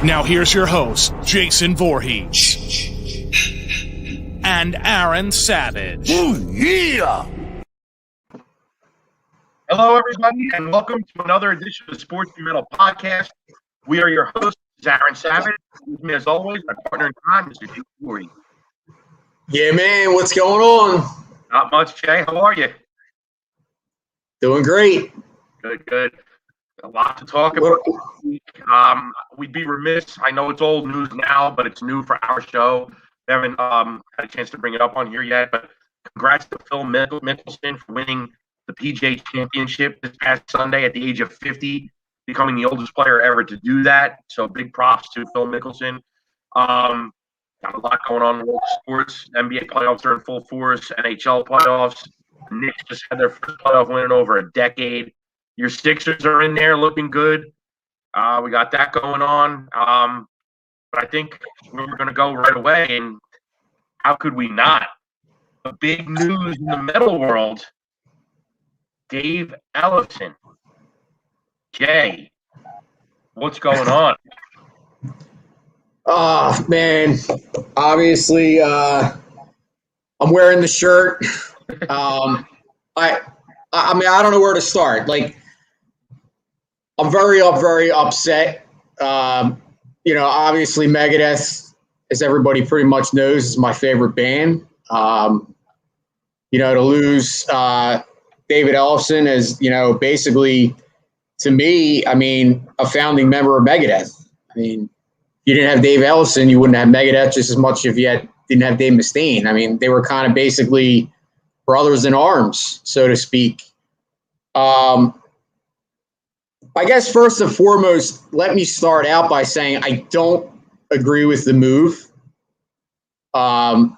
Now here's your host, Jason Voorhees. And Aaron Savage. Oh, yeah! Hello, everybody, and welcome to another edition of the Sports Metal Podcast. We are your hosts, Aaron Savage. With me, as always, my partner in crime, Mr. Jason Voorhees. Yeah, man, what's going on? Not much, Jay. How are you? Doing great. Good. A lot to talk about this week. We'd be remiss. I know it's old news now, but it's new for our show. We haven't had a chance to bring it up on here yet, but congrats to Phil Mickelson for winning the PGA Championship this past Sunday at the age of 50, becoming the oldest player ever to do that. So big props to Phil Mickelson. Got a lot going on in world sports. NBA playoffs are in full force. NHL playoffs. The Knicks just had their first playoff win in over a decade. Your Sixers are in there looking good. We got that going on. But I think we're going to go right away. And how could we not? The big news in the metal world, Dave Ellefson. Jay, what's going on? Oh, man. Obviously, I'm wearing the shirt. I mean, I don't know where to start. Like, I'm very upset. Obviously Megadeth, as everybody pretty much knows, is my favorite band. To lose David Ellefson is, basically, to me, I mean, a founding member of Megadeth. I mean, if you didn't have Dave Ellefson, you wouldn't have Megadeth just as much if you didn't have Dave Mustaine. I mean, they were kind of basically brothers in arms, so to speak. I guess first and foremost, let me start out by saying I don't agree with the move. I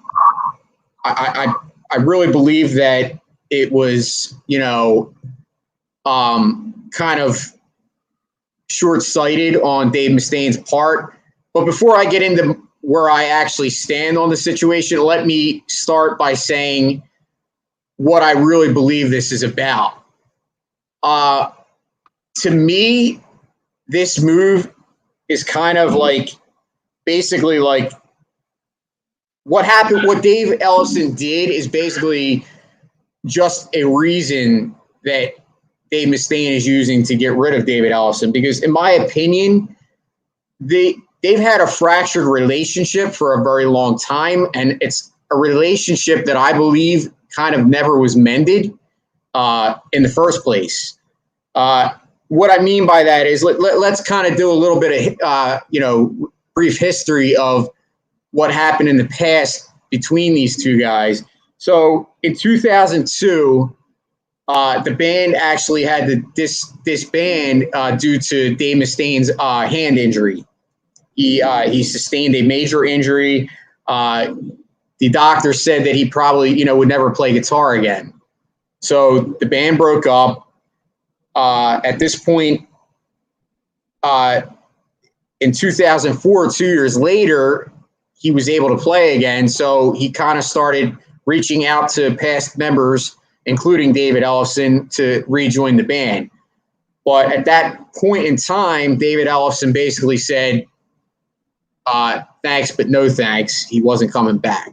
really believe that it was, kind of short-sighted on Dave Mustaine's part. But before I get into where I actually stand on the situation, let me start by saying what I really believe this is about. To me, this move is kind of like basically like what happened. What Dave Ellefson did is basically just a reason that Dave Mustaine is using to get rid of David Ellefson, because in my opinion, they've had a fractured relationship for a very long time, and it's a relationship that I believe kind of never was mended in the first place. What I mean by that is let's kind of do a little bit of, brief history of what happened in the past between these two guys. So in 2002, the band actually had to disband due to Dave Mustaine's hand injury. He sustained a major injury. The doctor said that he probably, would never play guitar again. So the band broke up. At this point, in 2004, 2 years later, he was able to play again. So he kind of started reaching out to past members, including David Ellefson, to rejoin the band. But at that point in time, David Ellefson basically said, thanks, but no thanks. He wasn't coming back.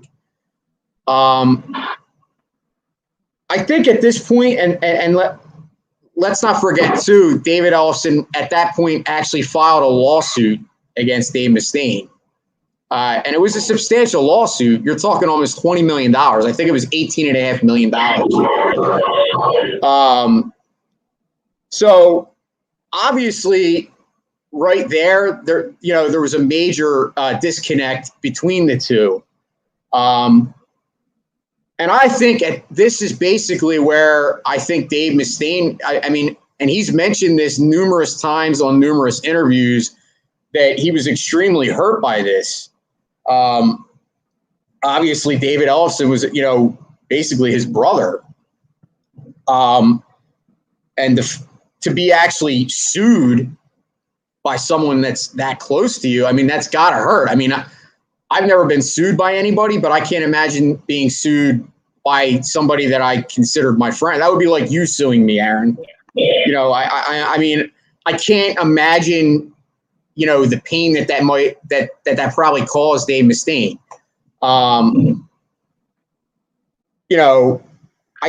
I think at this point, and let's not forget, too, David Ellefson at that point actually filed a lawsuit against Dave Mustaine. And it was a substantial lawsuit. You're talking almost $20 million. I think it was $18.5 million. So obviously, right there was a major disconnect between the two. And I think this is basically where I think Dave Mustaine, I mean, and he's mentioned this numerous times on numerous interviews, that he was extremely hurt by this. Obviously, David Ellefson was, basically his brother. And to be actually sued by someone that's that close to you, I mean, that's got to hurt. I mean, I've never been sued by anybody, but I can't imagine being sued by somebody that I considered my friend. That would be like you suing me, Aaron. I mean, I can't imagine the pain that probably caused Dave Mustaine. I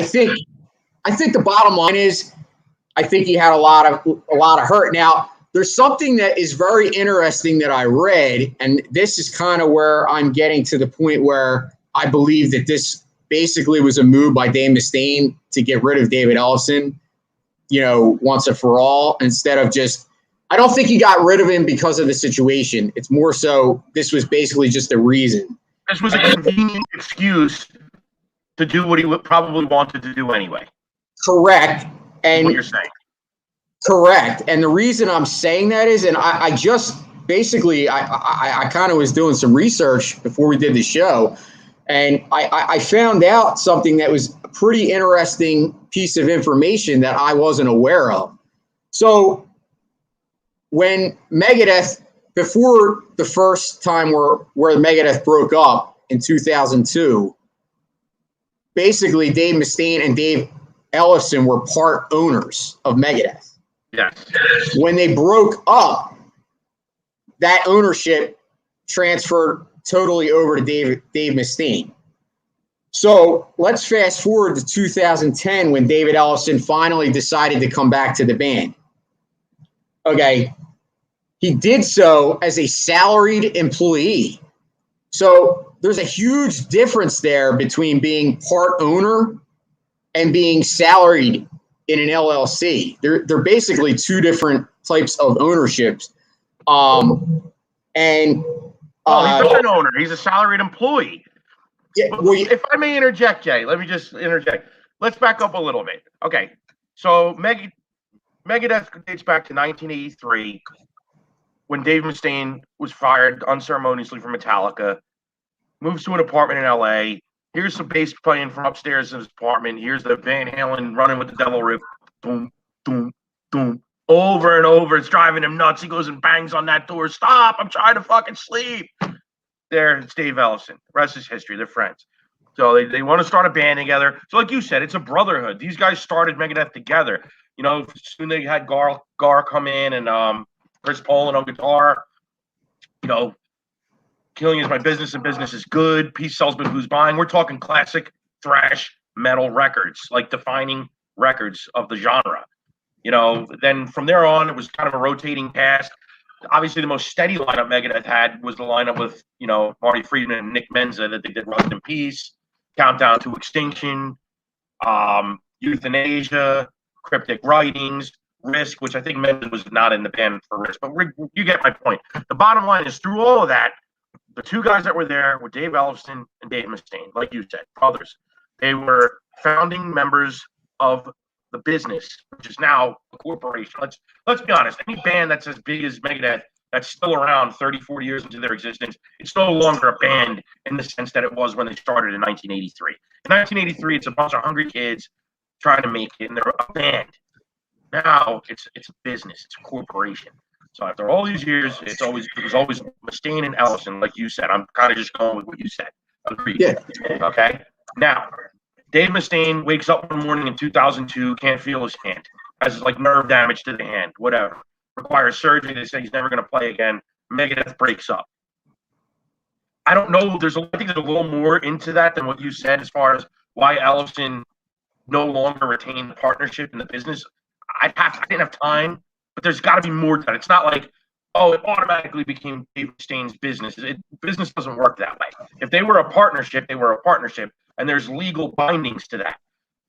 think the bottom line is, I think he had a lot of hurt. Now, there's something that is very interesting that I read, and this is kind of where I'm getting to the point where I believe that this basically was a move by Dave Mustaine to get rid of David Ellison, once and for all, instead of just, I don't think he got rid of him because of the situation. It's more so this was basically just a reason. This was a convenient excuse to do what he probably wanted to do anyway. Correct. And what you're saying. Correct. And the reason I'm saying that is, and I just basically, I kind of was doing some research before we did the show, and I found out something that was a pretty interesting piece of information that I wasn't aware of. So when Megadeth, before the first time where Megadeth broke up in 2002, basically Dave Mustaine and Dave Ellison were part owners of Megadeth. Yes. When they broke up, that ownership transferred totally over to Dave Mustaine. So let's fast forward to 2010 when David Ellison finally decided to come back to the band. Okay. He did so as a salaried employee. So there's a huge difference there between being part owner and being salaried in an LLC. They're basically two different types of ownerships. He's not an owner. He's a salaried employee. Yeah, if I may interject, Jay, let me just interject. Let's back up a little bit. Okay, so Megadeth dates back to 1983 when Dave Mustaine was fired unceremoniously from Metallica, moves to an apartment in L.A., here's some bass playing from upstairs in his apartment. Here's the Van Halen Running with the Devil riff. Boom, boom, boom. Over and over. It's driving him nuts. He goes and bangs on that door. Stop. I'm trying to fucking sleep. There, it's Dave Ellison. The rest is history. They're friends. So they want to start a band together. So like you said, it's a brotherhood. These guys started Megadeth together. Soon they had Gar come in and Chris Poland on guitar. Killing is my business and business is good. Peace sells, but who's buying? We're talking classic thrash metal records, like defining records of the genre. Then from there on, it was kind of a rotating cast. Obviously, the most steady lineup Megadeth had was the lineup with, Marty Friedman and Nick Menza that they did Rust in Peace, Countdown to Extinction, Euthanasia, Cryptic Writings, Risk, which I think Menza was not in the band for Risk, but you get my point. The bottom line is through all of that, the two guys that were there were Dave Ellison and Dave Mustaine, like you said, brothers. They were founding members of the business, which is now a corporation. Let's be honest. Any band that's as big as Megadeth, that's still around 30, 40 years into their existence, it's no longer a band in the sense that it was when they started in 1983. In 1983, it's a bunch of hungry kids trying to make it, and they're a band. Now it's a business. It's a corporation. So after all these years, it was always Mustaine and Ellison, like you said. I'm kind of just going with what you said. Agreed. Yeah. Okay. Now, Dave Mustaine wakes up one morning in 2002, can't feel his hand, has like nerve damage to the hand, whatever. Requires surgery. They say he's never going to play again. Megadeth breaks up. I don't know. I think there's a little more into that than what you said as far as why Ellison no longer retained the partnership in the business. I didn't have time. But there's got to be more to that. It's not like, it automatically became Dave Mustaine's business. Business doesn't work that way. If they were a partnership, they were a partnership, and there's legal bindings to that.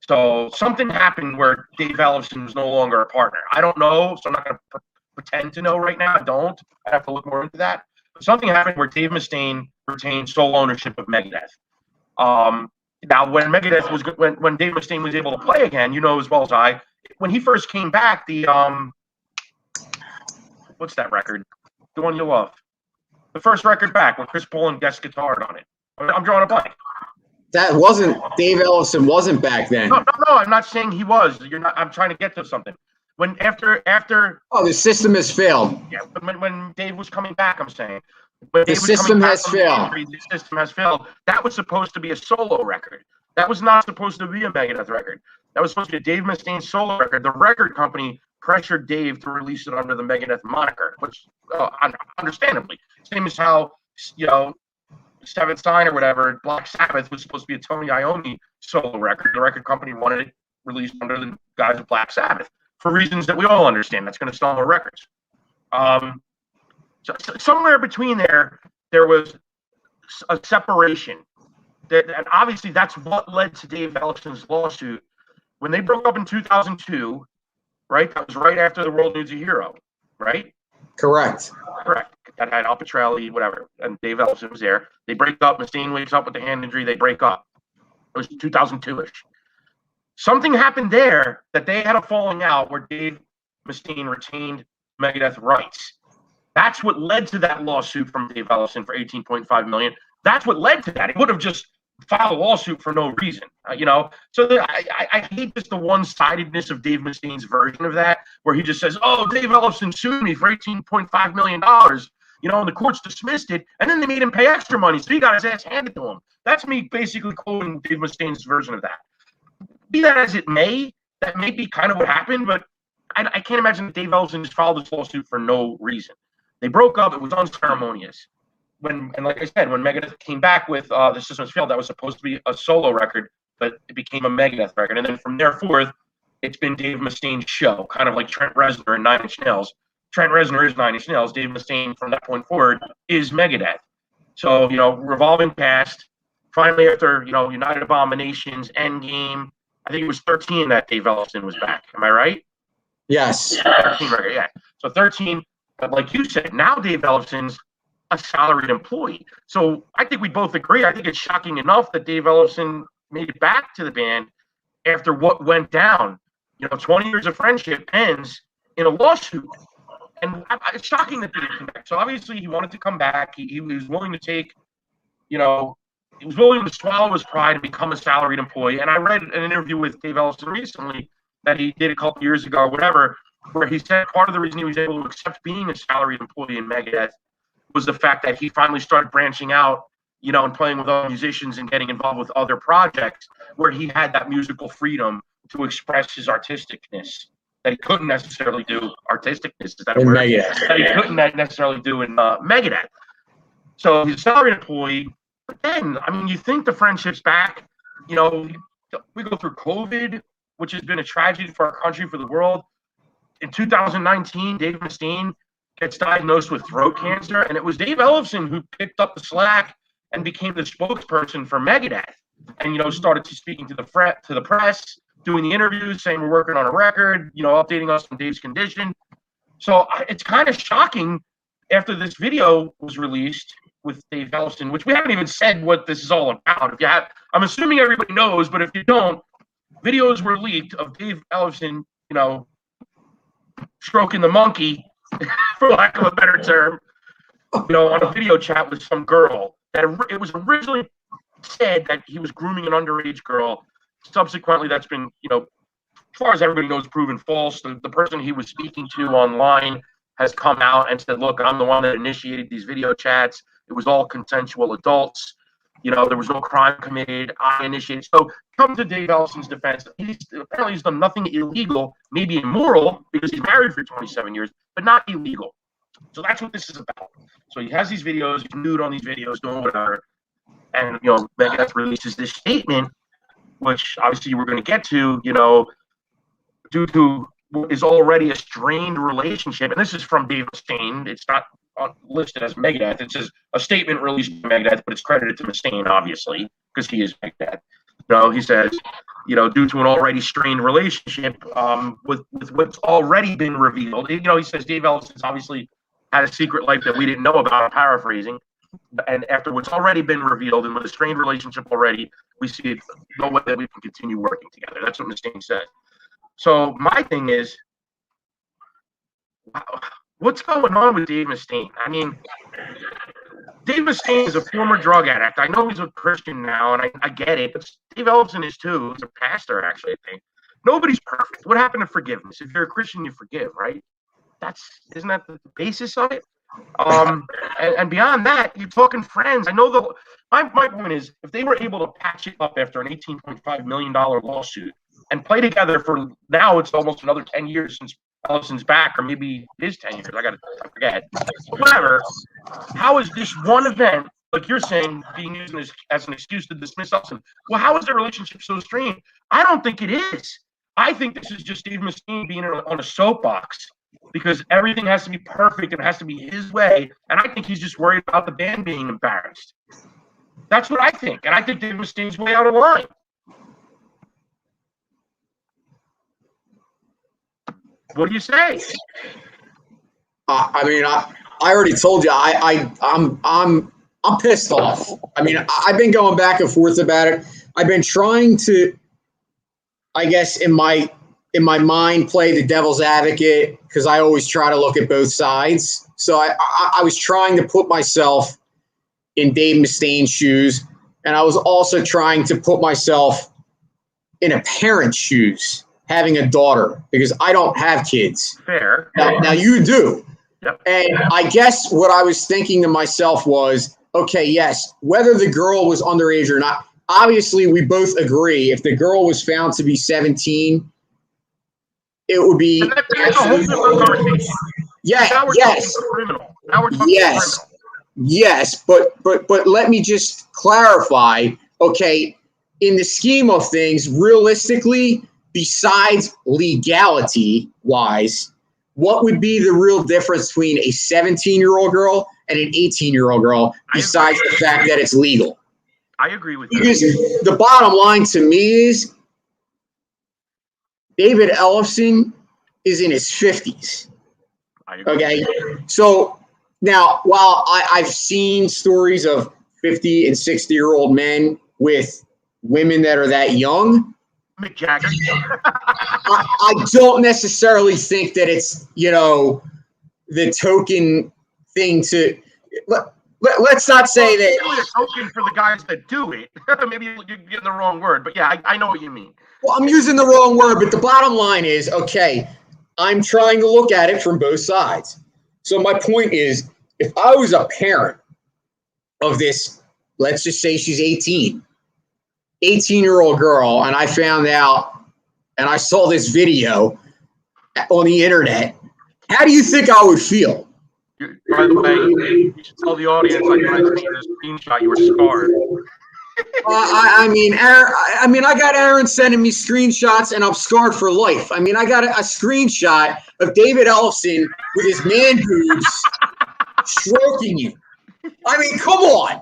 So something happened where Dave Ellison was no longer a partner. I don't know, so I'm not going to pretend to know right now. I don't. I have to look more into that. But something happened where Dave Mustaine retained sole ownership of Megadeth. Now, when Megadeth was when Dave Mustaine was able to play again, as well as I, when he first came back, the what's that record? The one you love. The first record back when Chris Poland guest guitared on it. I'm drawing a blank. That wasn't Dave Ellison wasn't back then. No. I'm not saying he was. You're not. I'm trying to get to something. When after. Oh, the system has failed. Yeah, when Dave was coming back, I'm saying. The system has failed. The system has failed. That was supposed to be a solo record. That was not supposed to be a Megadeth record. That was supposed to be a Dave Mustaine solo record. The record company pressured Dave to release it under the Megadeth moniker, which understandably, same as how, Seventh Sign or whatever, Black Sabbath was supposed to be a Tony Iommi solo record. The record company wanted it released under the guise of Black Sabbath for reasons that we all understand. That's going to sell more records. So somewhere between there was a separation. And obviously that's what led to Dave Ellison's lawsuit. When they broke up in 2002, right? That was right after The World Needs a Hero, right? Correct. That had Al Pitrelli, whatever, and Dave Ellison was there. They break up. Mustaine wakes up with the hand injury. They break up. It was 2002-ish. Something happened there that they had a falling out where Dave Mustaine retained Megadeth rights. That's what led to that lawsuit from Dave Ellison for $18.5 million. That's what led to that. He would have just filed a lawsuit for no reason, So I hate just the one-sidedness of Dave Mustaine's version of that, where he just says, "Oh, Dave Ellison sued me for $18.5 million." And the courts dismissed it, and then they made him pay extra money, so he got his ass handed to him. That's me basically quoting Dave Mustaine's version of that. Be that as it may, that may be kind of what happened, but I can't imagine that Dave Ellison just filed this lawsuit for no reason. They broke up. It was unceremonious. And like I said, when Megadeth came back with The System Has Failed, that was supposed to be a solo record, but it became a Megadeth record. And then from there forth, it's been Dave Mustaine's show, kind of like Trent Reznor and Nine Inch Nails. Trent Reznor is Nine Inch Nails. Dave Mustaine, from that point forward, is Megadeth. So, revolving cast. Finally, after, United Abominations, Endgame, I think it was 13 that Dave Ellison was back. Am I right? Yes. 13 record, yeah. So 13, but like you said, now Dave Ellison's a salaried employee. So I think we both agree. I think it's shocking enough that Dave Ellison made it back to the band after what went down. 20 years of friendship ends in a lawsuit. And it's shocking that they didn't come back. So obviously he wanted to come back. He was willing to take, he was willing to swallow his pride and become a salaried employee. And I read an interview with Dave Ellison recently that he did a couple years ago or whatever, where he said part of the reason he was able to accept being a salaried employee in Megadeth was the fact that he finally started branching out, and playing with other musicians and getting involved with other projects where he had that musical freedom to express his artisticness that he couldn't necessarily do. Artisticness, is that a word? That he couldn't necessarily do in Megadeth. So he's a salaried employee. But then, you think the friendship's back. We go through COVID, which has been a tragedy for our country, for the world. In 2019, Dave Mustaine gets diagnosed with throat cancer, and it was Dave Ellison who picked up the slack and became the spokesperson for Megadeth, and started to speaking to the press, doing the interviews, saying we're working on a record, updating us on Dave's condition. So it's kind of shocking after this video was released with Dave Ellison, which we haven't even said what this is all about. If you have, I'm assuming everybody knows, but if you don't, videos were leaked of Dave Ellison, stroking the monkey, for lack of a better term, on a video chat with some girl. That it was originally said that he was grooming an underage girl. Subsequently, that's been, as far as everybody knows, proven false. The person he was speaking to online has come out and said, "Look, I'm the one that initiated these video chats. It was all consensual adults. There was no crime committed. I initiated." So come to Dave Ellison's defense. Apparently he's done nothing illegal, maybe immoral, because he's married for 27 years, but not illegal. So that's what this is about. So he has these videos, he's nude on these videos, doing whatever. And, Megadeth releases this statement, which obviously we're going to get to, due to what is already a strained relationship. And this is from Dave Mustaine. It's not listed as Megadeth. It says a statement released by Megadeth, but it's credited to Mustaine, obviously, because he is Megadeth. He says, due to an already strained relationship with what's already been revealed. He says Dave Ellison's obviously had a secret life that we didn't know about. I'm paraphrasing. And after what's already been revealed and with a strained relationship already, we see no way that we can continue working together. That's what Mustaine said. So my thing is, what's going on with Dave Mustaine? Dave Mustaine is a former drug addict. I know he's a Christian now, and I get it, but Dave Ellison is too. He's a pastor, actually, I think. Nobody's perfect. What happened to forgiveness? If you're a Christian, you forgive, right? Isn't that the basis of it? And beyond that, you're talking friends. I know my point is, if they were able to patch it up after an $18.5 million lawsuit and play together for now, it's almost another 10 years since Ellison's back, or maybe his 10 years. I forget. But whatever. How is this one event, like you're saying, being used as an excuse to dismiss Ellison? Well, how is their relationship so strained? I don't think it is. I think this is just Dave Mustaine being on a soapbox because everything has to be perfect and it has to be his way. And I think he's just worried about the band being embarrassed. That's what I think. And I think Dave Mustaine's way out of line. What do you say? I mean, I already told you I'm pissed off. I mean, I've been going back and forth about it. I've been trying to, I guess, in my mind, play the devil's advocate because I always try to look at both sides. So I was trying to put myself in Dave Mustaine's shoes, and I was also trying to put myself in a parent's shoes, having a daughter, because I don't have kids. Fair. Now you do. Yep. And I guess what I was thinking to myself was, okay, yes, whether the girl was underage or not, obviously we both agree if the girl was found to be 17, it would be. That's a whole different conversation. Yeah, now we're yes. talking criminal. Now we're talking yes. criminal. Yes, but let me just clarify, okay, in the scheme of things, realistically, besides legality-wise, what would be the real difference between a 17-year-old girl and an 18-year-old girl besides the fact that it's legal? I agree with because that. The bottom line to me is David Ellison is in his 50s. I agree. Okay, so now while I've seen stories of 50 and 60-year-old men with women that are that young, Mick Jagger. I don't necessarily think that it's, the token thing to let's not say that it's really a token for the guys that do it. Maybe you're getting the wrong word, but yeah, I know what you mean. Well, I'm using the wrong word, but the bottom line is, okay, I'm trying to look at it from both sides. So my point is, if I was a parent of this, let's just say she's 18-year-old girl, and I found out and I saw this video on the internet, how do you think I would feel? By the way, you should tell the audience, like when I sent you the screenshot, you were scarred. I got Aaron sending me screenshots, and I'm scarred for life. I mean, I got a screenshot of David Ellison with his man boobs stroking you. I mean, come on.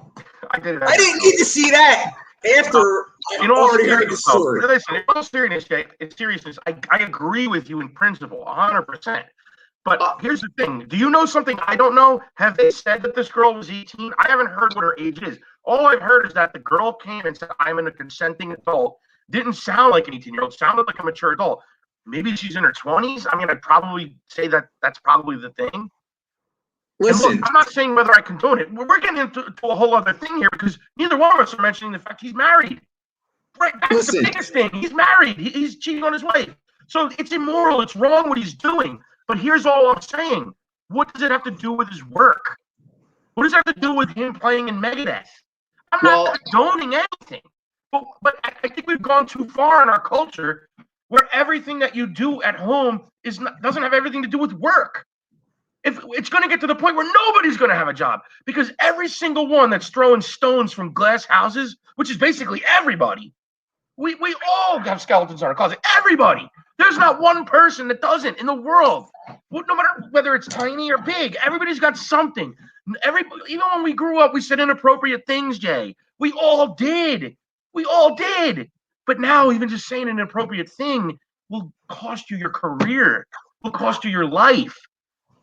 I didn't need to see that after I already heard the story. Listen, in all seriousness, I agree with you in principle, 100%. But here's the thing. Do you know something I don't know? Have they said that this girl was 18? I haven't heard what her age is. All I've heard is that the girl came and said, I'm a consenting adult. Didn't sound like an 18-year-old. Sounded like a mature adult. Maybe she's in her 20s. I mean, I'd probably say that that's probably the thing. Listen. Look, I'm not saying whether I condone it. We're getting into a whole other thing here because neither one of us are mentioning the fact he's married. Right, that's the biggest thing. He's married. He's cheating on his wife. So it's immoral. It's wrong what he's doing. But here's all I'm saying. What does it have to do with his work? What does it have to do with him playing in Megadeth? I'm not condoning anything. But I think we've gone too far in our culture where everything that you do at home doesn't have everything to do with work. If it's going to get to the point where nobody's going to have a job because every single one that's throwing stones from glass houses, which is basically everybody, we all have skeletons in our closet. Everybody. There's not one person that doesn't in the world. No matter whether it's tiny or big, everybody's got something. Even when we grew up, we said inappropriate things, Jay. We all did. But now even just saying an inappropriate thing will cost you your career, will cost you your life.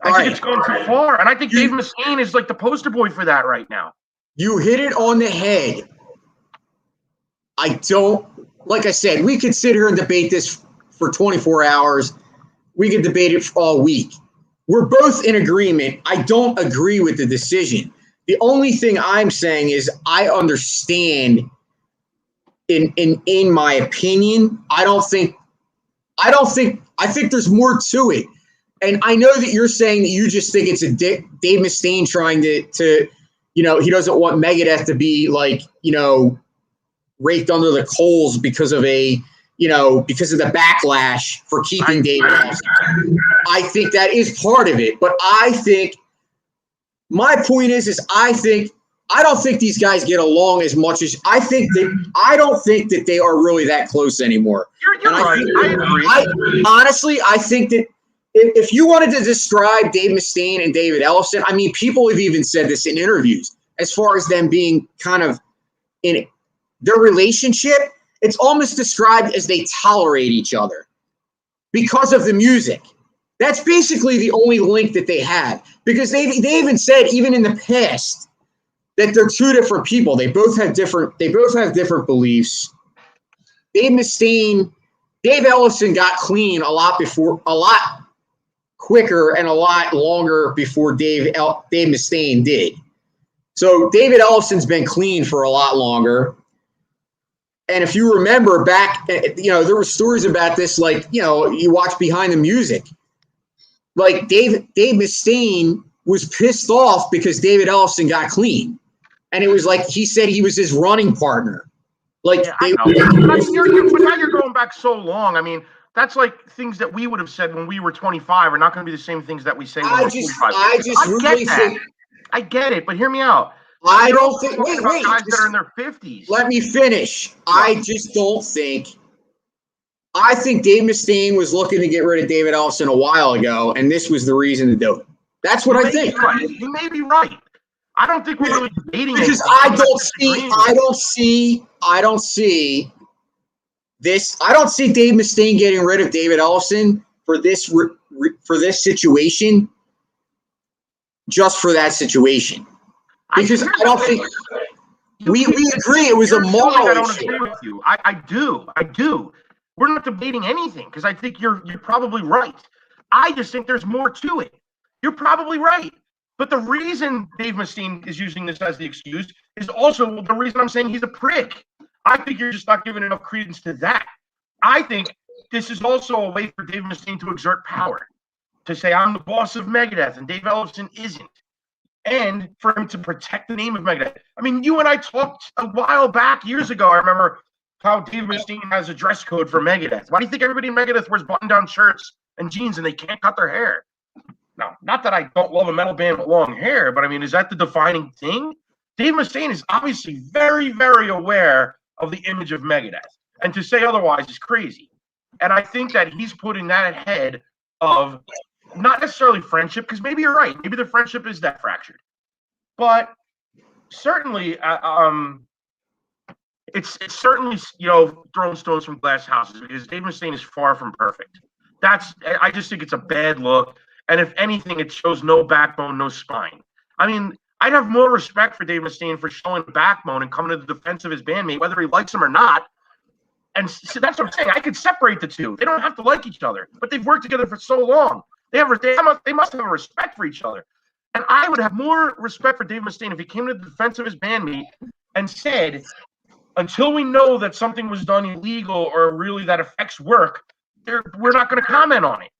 I think it's gone too far. And I think Dave Mustaine is like the poster boy for that right now. You hit it on the head. Like I said, we could sit here and debate this for 24 hours. We could debate it all week. We're both in agreement. I don't agree with the decision. The only thing I'm saying is I understand in my opinion, I think there's more to it. And I know that you're saying that you just think it's a Dave Mustaine trying to he doesn't want Megadeth to be raked under the coals because of the backlash for keeping David Ellison. I think that is part of it. But I think my point is I don't think these guys get along as much as I don't think that they are really that close anymore. You're right. I agree. Honestly, I think that if you wanted to describe Dave Mustaine and David Ellefson, I mean, people have even said this in interviews as far as them being kind of in their relationship. It's almost described as they tolerate each other because of the music. That's basically the only link that they have, because they even said, even in the past, that they're two different people. They both have different beliefs. Dave Ellefson got clean a lot quicker and a lot longer before Dave Mustaine did. So David Ellefson's been clean for a lot longer. And if you remember back, there were stories about this, like, you watch Behind the Music. Like Dave Mustaine was pissed off because David Ellefson got clean. And it was like he said he was his running partner. Like, yeah, but now you're going back so long. I mean, that's like things that we would have said when we were 25 are not going to be the same things that we say when we're 25. I get it, but hear me out. I don't think. Wait, guys that are in their 50s. Let me finish. I just don't think. I think Dave Mustaine was looking to get rid of David Ellefson a while ago, and this was the reason to do it. That's what I think. You may be right. I don't think we're really debating because I don't see this. I don't see Dave Mustaine getting rid of David Ellefson for this situation, just for that situation. Because I don't think we agree it was a moral I don't issue. agree with you. I do. We're not debating anything because I think you're probably right. I just think there's more to it. You're probably right. But the reason Dave Mustaine is using this as the excuse is also the reason I'm saying he's a prick. I think you're just not giving enough credence to that. I think this is also a way for Dave Mustaine to exert power, to say, I'm the boss of Megadeth, and Dave Ellefson isn't. And for him to protect the name of Megadeth. I mean, you and I talked a while back, years ago, I remember how Dave Mustaine has a dress code for Megadeth. Why do you think everybody in Megadeth wears button-down shirts and jeans and they can't cut their hair? Now, not that I don't love a metal band with long hair, but I mean, is that the defining thing? Dave Mustaine is obviously very, very aware of the image of Megadeth. And to say otherwise is crazy. And I think that he's putting that ahead of not necessarily friendship, because maybe you're right. Maybe the friendship is that fractured. But certainly, it's certainly, throwing stones from glass houses, because Dave Mustaine is far from perfect. I just think it's a bad look. And if anything, it shows no backbone, no spine. I mean, I'd have more respect for Dave Mustaine for showing backbone and coming to the defense of his bandmate, whether he likes him or not. And so that's what I'm saying. I could separate the two. They don't have to like each other, but they've worked together for so long. They must have a respect for each other. And I would have more respect for Dave Mustaine if he came to the defense of his bandmate and said, until we know that something was done illegal or really that affects work, we're not going to comment on it.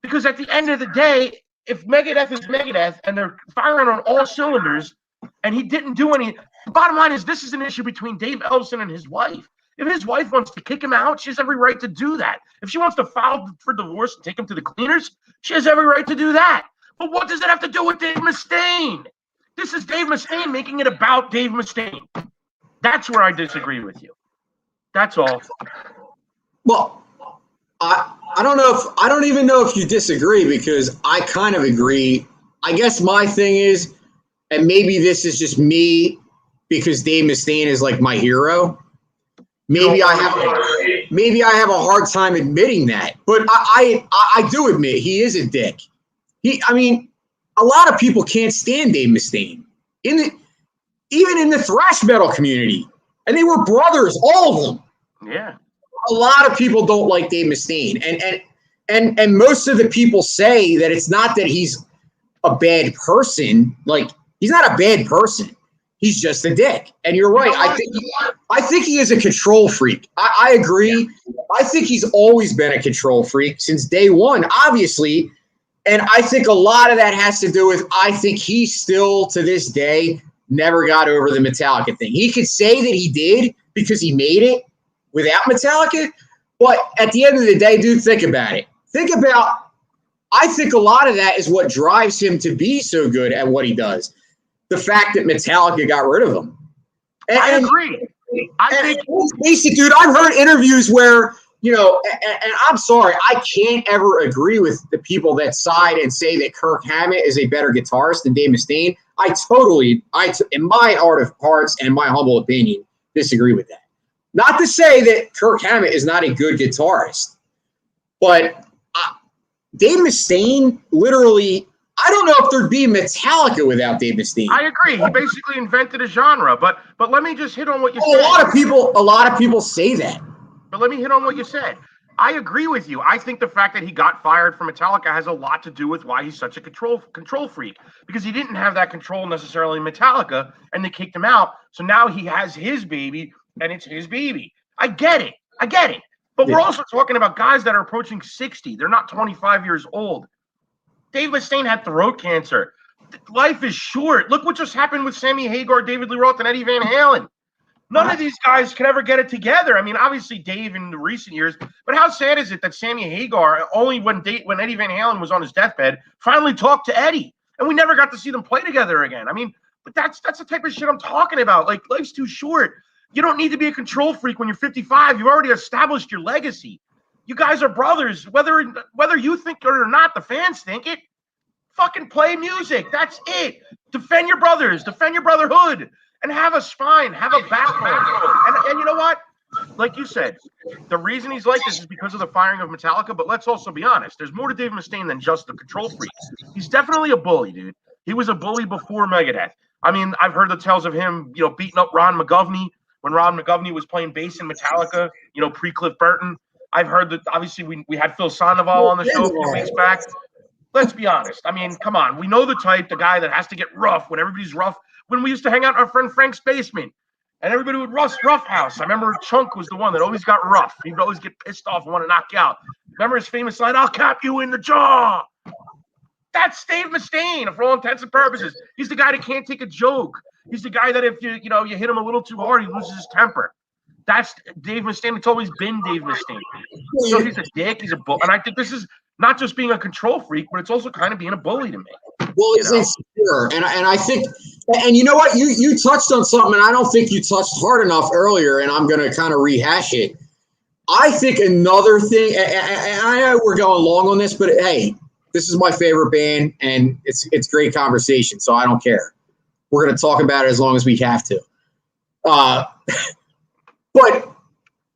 Because at the end of the day, if Megadeth is Megadeth and they're firing on all cylinders and he didn't do any, the bottom line is this is an issue between Dave Ellefson and his wife. If his wife wants to kick him out, she has every right to do that. If she wants to file for divorce and take him to the cleaners, she has every right to do that. But what does it have to do with Dave Mustaine? This is Dave Mustaine making it about Dave Mustaine. That's where I disagree with you. That's all. Well, I don't even know if you disagree, because I kind of agree. I guess my thing is, and maybe this is just me because Dave Mustaine is like my hero. Maybe I have a hard time admitting that, but I do admit he is a dick. A lot of people can't stand Dave Mustaine even in the thrash metal community, and they were brothers, all of them. Yeah. A lot of people don't like Dave Mustaine, and most of the people say that it's not that he's a bad person. Like, he's not a bad person. He's just a dick. And you're right. I think he is a control freak. I agree. I think he's always been a control freak since day one, obviously. And I think a lot of that has to do with, I think he still, to this day, never got over the Metallica thing. He could say that he did because he made it without Metallica. But at the end of the day, dude, think about it. Think about I think a lot of that is what drives him to be so good at what he does. The fact that Metallica got rid of him. I agree. I think, basic, dude, I've heard interviews where, and I'm sorry, I can't ever agree with the people that side and say that Kirk Hammett is a better guitarist than Dave Mustaine. In my heart of hearts and my humble opinion, disagree with that. Not to say that Kirk Hammett is not a good guitarist, but Dave Mustaine, literally, I don't know if there'd be Metallica without Dave Mustaine. I agree. He basically invented a genre, but let me just hit on what you said. A lot of people say that. But let me hit on what you said. I agree with you. I think the fact that he got fired from Metallica has a lot to do with why he's such a control freak, because he didn't have that control necessarily in Metallica, and they kicked him out. So now he has his baby, and it's his baby. I get it. But we're also talking about guys that are approaching 60. They're not 25 years old. Dave Mustaine had throat cancer. Life is short. Look what just happened with Sammy Hagar, David Lee Roth, and Eddie Van Halen. None of these guys can ever get it together. I mean, obviously Dave in the recent years, but how sad is it that Sammy Hagar, only when Eddie Van Halen was on his deathbed, finally talked to Eddie, and we never got to see them play together again. I mean, but that's the type of shit I'm talking about. Like, life's too short. You don't need to be a control freak when you're 55. You've already established your legacy. You guys are brothers. Whether you think it or not, the fans think it. Fucking play music. That's it. Defend your brothers. Defend your brotherhood. And have a spine. Have a backbone. And you know what? Like you said, the reason he's like this is because of the firing of Metallica. But let's also be honest. There's more to Dave Mustaine than just the control freak. He's definitely a bully, dude. He was a bully before Megadeth. I mean, I've heard the tales of him, beating up Ron McGovney when Ron McGovney was playing bass in Metallica, pre-Cliff Burton. I've heard that, obviously, we had Phil Sandoval on the show a few weeks back. Let's be honest. I mean, come on. We know the type, the guy that has to get rough when everybody's rough. When we used to hang out in our friend Frank's basement, and everybody would rough house. I remember Chunk was the one that always got rough. He'd always get pissed off and want to knock you out. Remember his famous line, "I'll cap you in the jaw." That's Dave Mustaine for all intents and purposes. He's the guy that can't take a joke. He's the guy that if you hit him a little too hard, he loses his temper. That's Dave Mustaine. It's always been Dave Mustaine. So he's a dick. He's a bull. And I think this is not just being a control freak, but it's also kind of being a bully to me. Well, it's insecure. And I think, and you know what? You touched on something, and I don't think you touched hard enough earlier, and I'm going to kind of rehash it. I think another thing, and I know we're going long on this, but hey, this is my favorite band, and it's great conversation, so I don't care. We're going to talk about it as long as we have to. But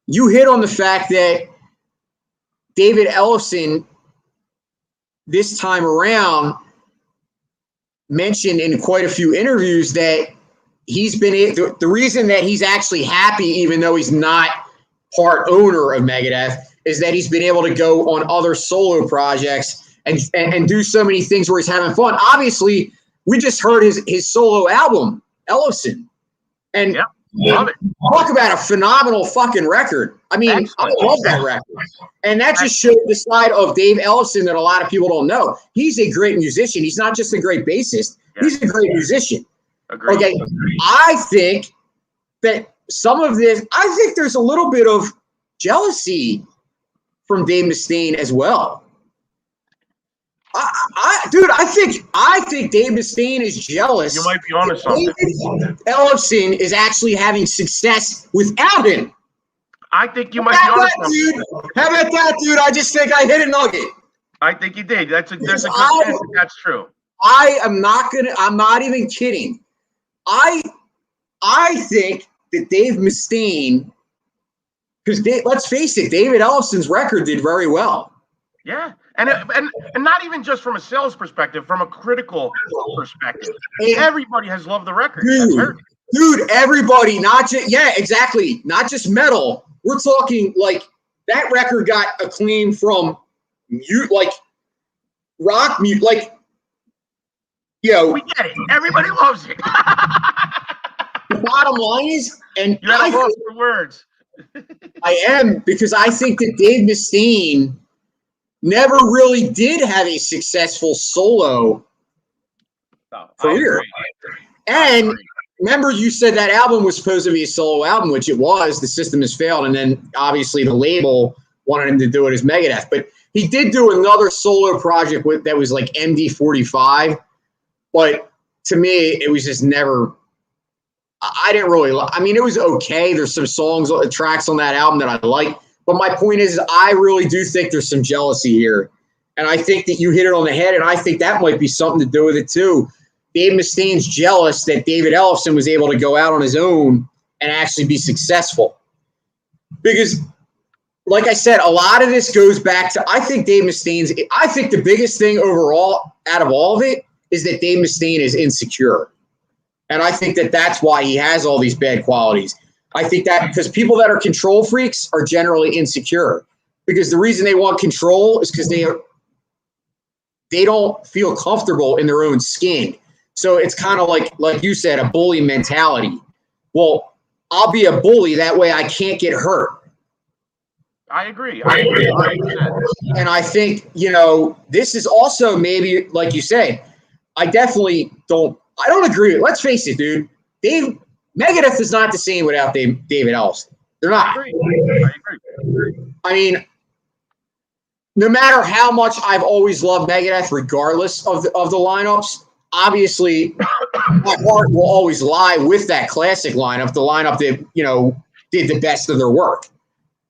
you hit on the fact that David Ellefson this time around mentioned in quite a few interviews that he's been the reason that he's actually happy, even though he's not part owner of Megadeth, is that he's been able to go on other solo projects and do so many things where he's having fun. Obviously, we just heard his solo album, Ellefson, and talk about a phenomenal fucking record. I mean, I love that record. And that just showed the side of Dave Ellefson that a lot of people don't know. He's a great musician. He's not just a great bassist. He's a great musician. Agreed. Okay, I think that I think there's a little bit of jealousy from Dave Mustaine as well. I think Dave Mustaine is jealous. You might be onto something. David Ellefson is actually having success without him. I think you might be onto something. How about that, dude? I just think I hit a nugget. I think you did. There's a good chance that that's true. I'm not even kidding. I think that Dave Mustaine, because let's face it, David Ellefson's record did very well. Yeah. And not even just from a sales perspective, from a critical perspective. Everybody has loved the record. Dude, everybody, not just metal. We're talking like that record got acclaim from rock music, we get it. Everybody loves it. The bottom line is, and you're at a loss for words. I am, because I think that Dave Mustaine never really did have a successful solo career. And remember, you said that album was supposed to be a solo album, which it was. The System Has Failed, and then obviously the label wanted him to do it as Megadeth. But he did do another solo project that was like MD45. But to me, it was just never – I didn't really – I mean, it was okay. There's some tracks on that album that I like. But my point is I really do think there's some jealousy here. And I think that you hit it on the head, and I think that might be something to do with it too. Dave Mustaine's jealous that David Ellefson was able to go out on his own and actually be successful. Because, like I said, a lot of this goes back to, I think Dave Mustaine's, I think the biggest thing overall out of all of it is that Dave Mustaine is insecure. And I think that that's why he has all these bad qualities. I think that because people that are control freaks are generally insecure. Because the reason they want control is because they don't feel comfortable in their own skin. So it's kind of like you said, a bully mentality. Well, I'll be a bully. That way I can't get hurt. I agree. 100%. And I think, this is also maybe, like you said, I don't agree. Let's face it, dude. Megadeth is not the same without David Ellefson. They're not. I agree. I mean, no matter how much I've always loved Megadeth, regardless of the lineups, obviously my heart will always lie with that classic lineup, the lineup that, did the best of their work.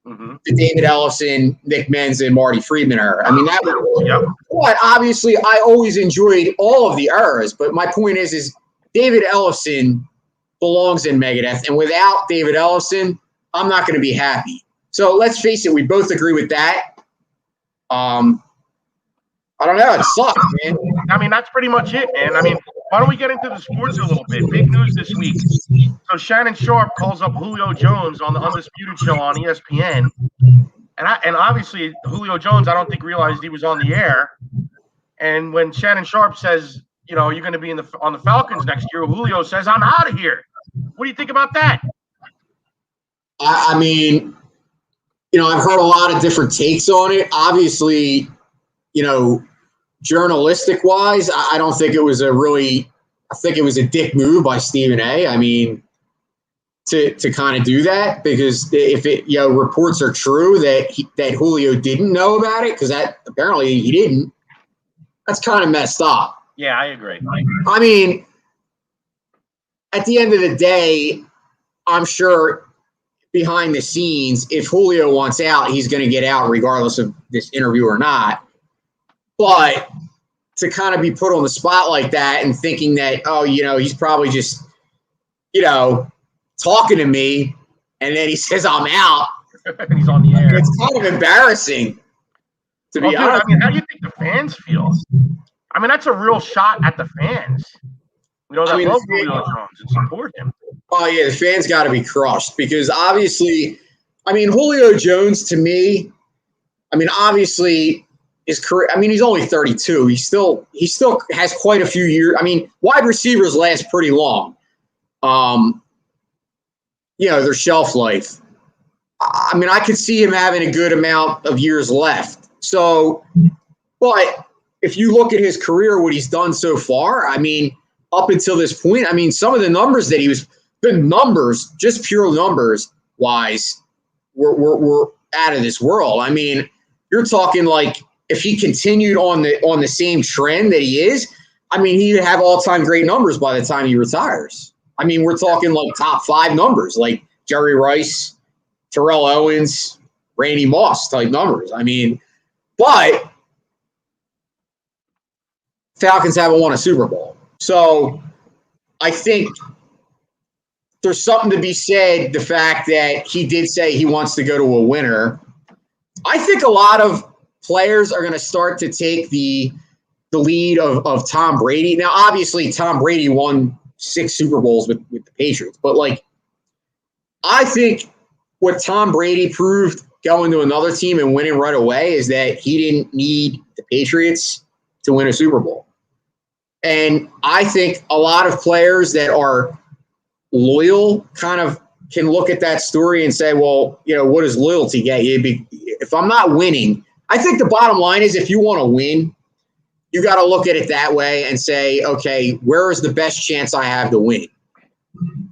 Mm-hmm. The David Ellefson, Nick Menz, and Marty Friedman era. I mean, that was, Yep. But obviously I always enjoyed all of the eras. But my point is David Ellefson belongs in Megadeth. And without David Ellefson, I'm not going to be happy. So let's face it, we both agree with that. I don't know. It sucks, man. I mean, that's pretty much it, man. I mean, why don't we get into the sports a little bit? Big news this week. So Shannon Sharp calls up Julio Jones on the Undisputed Show on ESPN. And obviously, Julio Jones, I don't think realized he was on the air. And when Shannon Sharp says, you're going to be on the Falcons next year, Julio says, I'm out of here. What do you think about that? I mean, I've heard a lot of different takes on it. Obviously, journalistic wise, I don't think it was I think it was a dick move by Stephen A. I mean, to kind of do that, because if reports are true that Julio didn't know about it, because that apparently he didn't, that's kind of messed up. Yeah, I agree. I mean, at the end of the day, I'm sure behind the scenes, if Julio wants out, he's going to get out regardless of this interview or not. But to kind of be put on the spot like that and thinking that, he's probably just, talking to me, and then he says I'm out. He's on the air. It's kind of embarrassing, to be honest. I mean, how do you think the fans feel? I mean, that's a real shot at the fans. That love Julio Jones and support him. Oh, yeah, the fans got to be crushed because obviously, Julio Jones to me, obviously his career, he's only 32. He still has quite a few years. Wide receivers last pretty long. Their shelf life. I could see him having a good amount of years left. So, but if you look at his career, what he's done so far, up until this point, some of the numbers that just pure numbers wise, were out of this world. You're talking like if he continued on the same trend that he is, he'd have all-time great numbers by the time he retires. We're talking like top 5 numbers, like Jerry Rice, Terrell Owens, Randy Moss type numbers. But Falcons haven't won a Super Bowl. So I think there's something to be said, the fact that he did say he wants to go to a winner. I think a lot of players are going to start to take the lead of Tom Brady. Now, obviously, Tom Brady won 6 Super Bowls with the Patriots. But, I think what Tom Brady proved going to another team and winning right away is that he didn't need the Patriots to win a Super Bowl. And I think a lot of players that are loyal kind of can look at that story and say, well, what does loyalty get you? If I'm not winning, I think the bottom line is if you want to win, you got to look at it that way and say, okay, where is the best chance I have to win?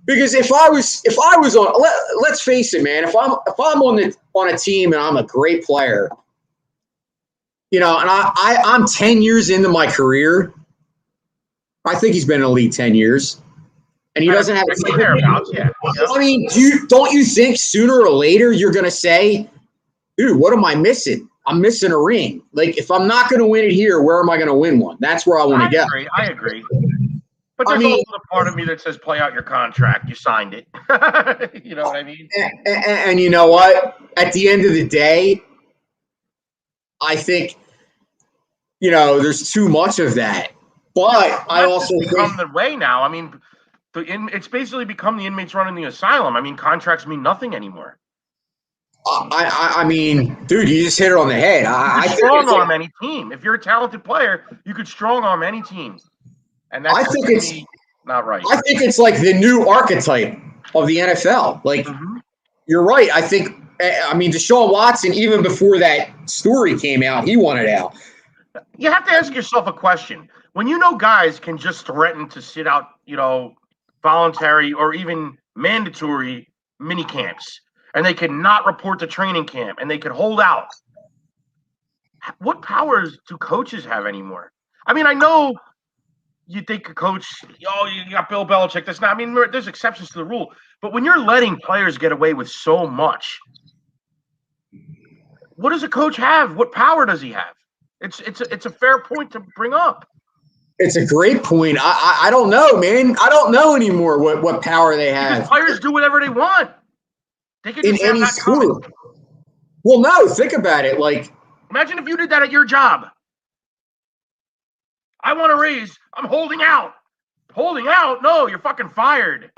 Because if I was on, let's face it, man. If I'm on a team and I'm a great player, and I'm 10 years into my career. I think he's been in the league 10 years, and he doesn't have a thereabouts. Yeah. I mean, don't you think sooner or later you're going to say, dude, what am I missing? I'm missing a ring. Like, if I'm not going to win it here, where am I going to win one? That's where I want to go. I agree. But there's also the part of me that says play out your contract. You signed it. You know what I mean? And you know what? At the end of the day, I think, there's too much of that. But I also become the way now. I mean, it's basically become the inmates running the asylum. I mean, contracts mean nothing anymore. I mean, dude, you just hit it on the head. I strong arm any team. If you're a talented player, you could strong arm any team. And that's not right. I think it's like the new archetype of the NFL. Like, You're right. I mean, Deshaun Watson, even before that story came out, he wanted out. You have to ask yourself a question. When guys can just threaten to sit out, voluntary or even mandatory mini camps, and they can not report to training camp, and they can hold out, what powers do coaches have anymore? I mean, I know you think a coach, you got Bill Belichick. That's not. I mean, there's exceptions to the rule, but when you're letting players get away with so much, what does a coach have? What power does he have? It's a fair point to bring up. It's a great point. I don't know, man. I don't know anymore what power they have. Because players do whatever they want. They can in any sport. Well, no, think about it. Like, imagine if you did that at your job. I want a raise. I'm holding out. Holding out? No, you're fucking fired.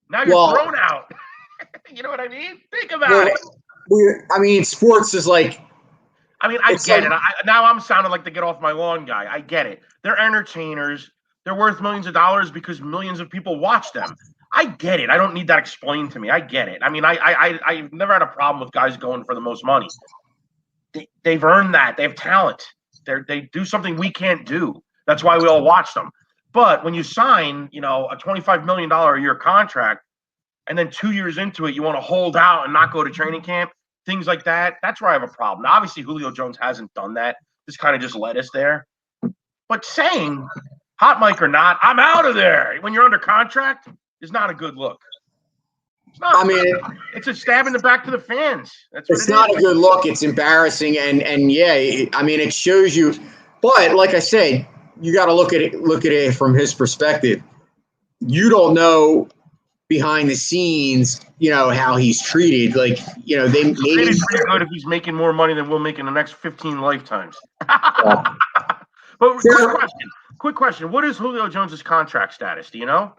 Now you're thrown out. You know what I mean? Think about it. I mean, sports is like. I mean, I get it. Now I'm sounding like the get off my lawn guy. I get it. They're entertainers. They're worth millions of dollars because millions of people watch them. I get it. I don't need that explained to me. I get it. I mean, I've never had a problem with guys going for the most money. They've earned that. They have talent. They do something we can't do. That's why we all watch them. But when you sign, a $25 million a year contract, and then 2 years into it, you want to hold out and not go to training camp, things like that, that's where I have a problem. Now, obviously, Julio Jones hasn't done that. This kind of just led us there. But saying, hot mic or not, I'm out of there when you're under contract is not a good look. It's not. I mean, it's a stab in the back to the fans. That's what it's not a good look. It's embarrassing, and yeah, I mean, it shows you. But like I said, you got to look at it from his perspective. You don't know behind the scenes, how he's treated. Like, they maybe it's pretty good if he's making more money than we'll make in the next 15 lifetimes. But quick question. What is Julio Jones's contract status? Do you know?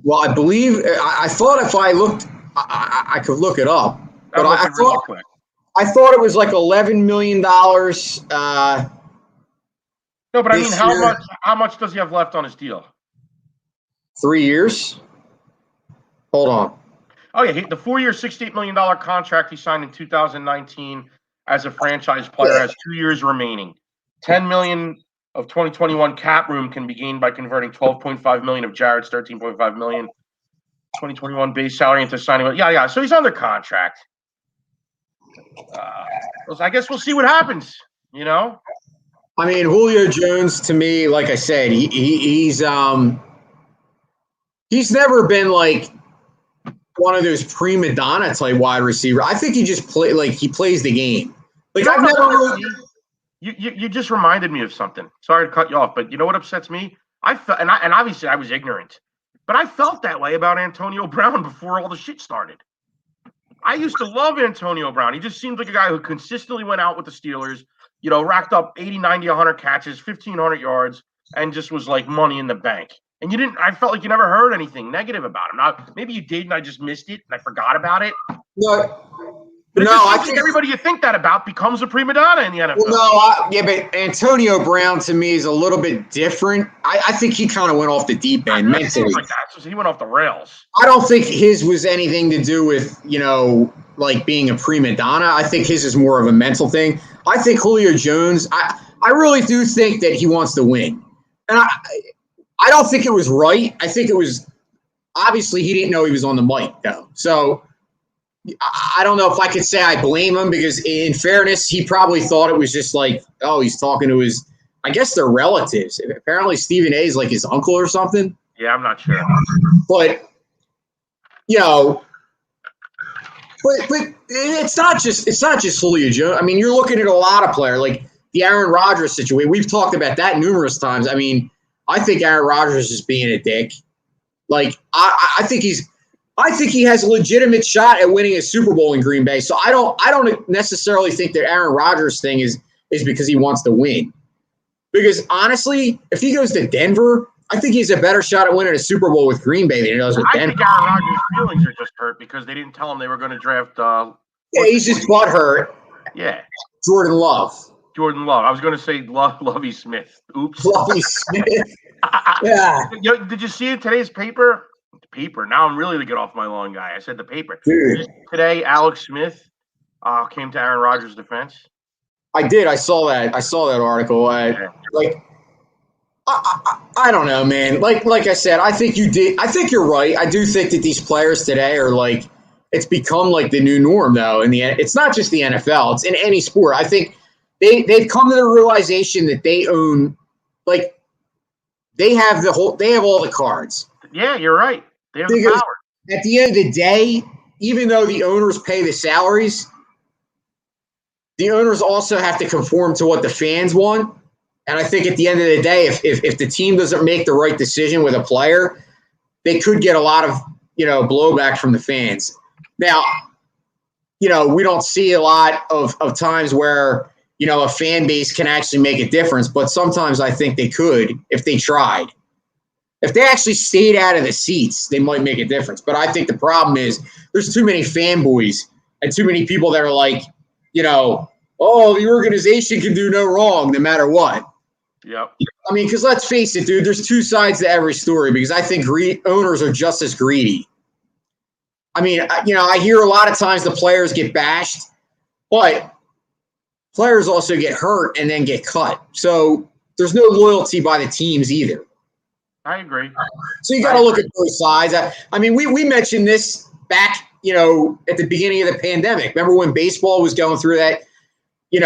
Well, I believe I thought if I looked, I could look it up. But I thought it was like $11 million. No, but I mean, how much does he have left on his deal? 3 years. Hold on. Oh, yeah. The 4-year, $68 million contract he signed in 2019 as a franchise player has 2 years remaining. $10 million of 2021 cap room can be gained by converting $12.5 million of Jared's $13.5 million 2021 base salary into signing. Yeah. So he's under contract. I guess we'll see what happens, I mean, Julio Jones, to me, like I said, he's never been like one of those prima donna type wide receiver. I think he just he plays the game. Like, I've never really. You just reminded me of something. Sorry to cut you off, but you know what upsets me? I felt, and obviously I was ignorant, but I felt that way about Antonio Brown before all the shit started. I used to love Antonio Brown. He just seemed like a guy who consistently went out with the Steelers, racked up 80, 90, 100 catches, 1,500 yards, and just was like money in the bank. And I felt like you never heard anything negative about him. Now, maybe you did, and I just missed it, and I forgot about it. But I think everybody you think that about becomes a prima donna in the NFL. Well, but Antonio Brown to me is a little bit different. I think he kind of went off the deep end mentally. Like that. So he went off the rails. I don't think his was anything to do with like being a prima donna. I think his is more of a mental thing. I think Julio Jones. I really do think that he wants to win, and I don't think it was right. I think it was obviously he didn't know he was on the mic, though. So I don't know if I could say I blame him because, in fairness, he probably thought it was just like, oh, he's talking to his, I guess they're relatives. Apparently Stephen A is like his uncle or something. Yeah, I'm not sure. But, you know, but it's not just Julio Jones. I mean, you're looking at a lot of players, like the Aaron Rodgers situation. We've talked about that numerous times. I mean, I think Aaron Rodgers is being a dick. Like, I think he has a legitimate shot at winning a Super Bowl in Green Bay. So I don't necessarily think that Aaron Rodgers thing is because he wants to win. Because honestly, if he goes to Denver, I think he has a better shot at winning a Super Bowl with Green Bay than he does with Denver. I think Aaron Rodgers' feelings are just hurt because they didn't tell him they were going to draft. Yeah, he's just butthurt. Yeah. Jordan Love. I was going to say Lovie Smith. Oops. Lovie Smith. Yeah. Did you see today's paper? The paper. Now I'm really to get off my lawn, guy. I said the paper. Dude. Today, Alex Smith came to Aaron Rodgers' defense. I did. I saw that article. I don't know, man. Like I said, I think you did. I think you're right. I do think that these players today are like, it's become like the new norm, though. It's not just the NFL. It's in any sport. I think they've come to the realization that they own, like, they have all the cards. Yeah, you're right. They have the power. At the end of the day, even though the owners pay the salaries, the owners also have to conform to what the fans want. And I think at the end of the day, if the team doesn't make the right decision with a player, they could get a lot of, blowback from the fans. Now, we don't see a lot of times where, a fan base can actually make a difference, but sometimes I think they could if they tried. If they actually stayed out of the seats, they might make a difference. But I think the problem is there's too many fanboys and too many people that are like, oh, the organization can do no wrong no matter what. Yep. I mean, because let's face it, dude, there's two sides to every story because I think owners are just as greedy. I mean, I hear a lot of times the players get bashed, but players also get hurt and then get cut. So there's no loyalty by the teams either. I agree. So you got to look at both sides. I mean, we mentioned this back, at the beginning of the pandemic. Remember when baseball was going through that? They